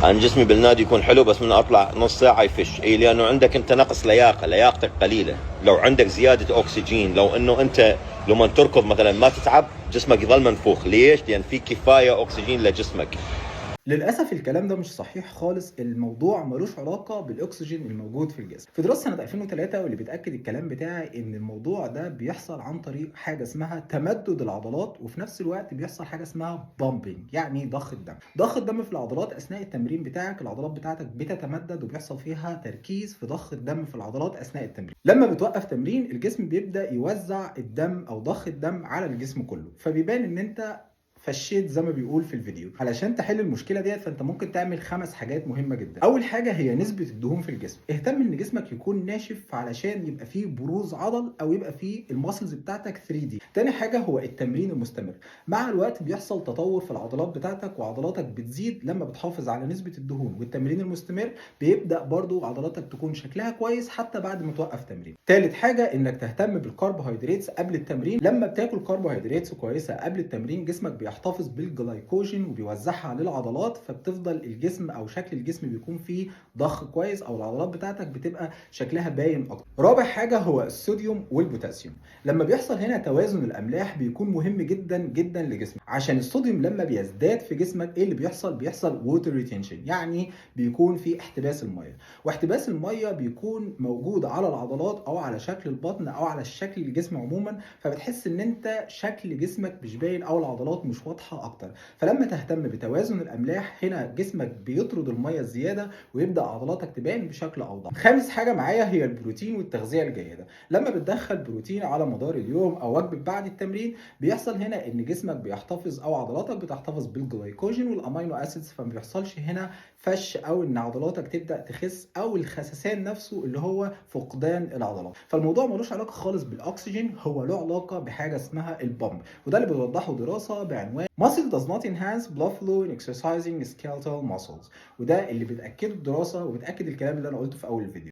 انا جسمي بالنادي يكون حلو بس من اطلع نص ساعه يفش، اي لانه عندك انت نقص لياقه، لياقتك قليله. لو عندك زياده اكسجين، لو انه انت لما تركض مثلا ما تتعب، جسمك يظل منفوخ. ليش؟ لان في كفايه اكسجين لجسمك. للأسف الكلام ده مش صحيح خالص. الموضوع ملوش علاقة بالأكسجين الموجود في الجسم. في دراسة سنة 2003 واللي بتأكد الكلام بتاعي إن الموضوع ده بيحصل عن طريق حاجة اسمها تمدد العضلات، وفي نفس الوقت بيحصل حاجة اسمها بامبنج، يعني ضخ الدم. ضخ الدم في العضلات أثناء التمرين بتاعك، العضلات بتاعتك بتتمدد وبيحصل فيها تركيز في ضخ الدم في العضلات أثناء التمرين. لما بتوقف تمرين الجسم بيبدأ يوزع الدم أو ضخ الدم على الجسم كله، فبيبان إن أنت فشيت زي ما بيقول في الفيديو. علشان تحل المشكله ديت فانت ممكن تعمل 5 حاجات مهمه جدا. اول حاجه هي نسبه الدهون في الجسم. اهتم ان جسمك يكون ناشف علشان يبقى فيه بروز عضل او يبقى فيه الماسلز بتاعتك 3D. تاني حاجه هو التمرين المستمر. مع الوقت بيحصل تطور في العضلات بتاعتك وعضلاتك بتزيد لما بتحافظ على نسبه الدهون، والتمرين المستمر بيبدا برضو عضلاتك تكون شكلها كويس حتى بعد ما توقف تمرين. تالت حاجه انك تهتم بالكربوهيدرات قبل التمرين. لما بتاكل كربوهيدرات كويسه قبل التمرين جسمك بيحتفظ بالجلايكوجين وبيوزعها للعضلات، فبتفضل الجسم او شكل الجسم بيكون فيه ضخ كويس، او العضلات بتاعتك بتبقى شكلها باين اكتر. رابع حاجه هو الصوديوم والبوتاسيوم. لما بيحصل هنا توازن الاملاح بيكون مهم جدا جدا لجسمك، عشان الصوديوم لما بيزداد في جسمك ايه اللي بيحصل ووتر ريتنشن، يعني بيكون في احتباس الميه. واحتباس الميه بيكون موجود على العضلات او على شكل البطن او على شكل الجسم عموما، فبتحس ان انت شكل جسمك مش باين او العضلات مش واضحه اكتر. فلما تهتم بتوازن الاملاح هنا جسمك بيطرد الميه الزياده ويبدا عضلاتك تبان بشكل اوضح. خامس حاجه معايا هي البروتين والتغذيه الجيده. لما بتدخل بروتين على مدار اليوم او وجبه بعد التمرين بيحصل هنا ان جسمك بيحتفظ او عضلاتك بتحتفظ بالجلايكوجين والامينو اسيدز، فما بيحصلش هنا فش او ان عضلاتك تبدا تخس او الخسسان نفسه اللي هو فقدان العضلات. فالموضوع ملوش علاقه خالص بالاكسجين، هو له علاقه بحاجه اسمها البامب، وده اللي بتوضحه دراسه بعنوان Muscle does not enhance blood flow in exercising skeletal muscles، وده اللي بتاكده الدراسه وبتاكد الكلام اللي انا قلته في اول الفيديو.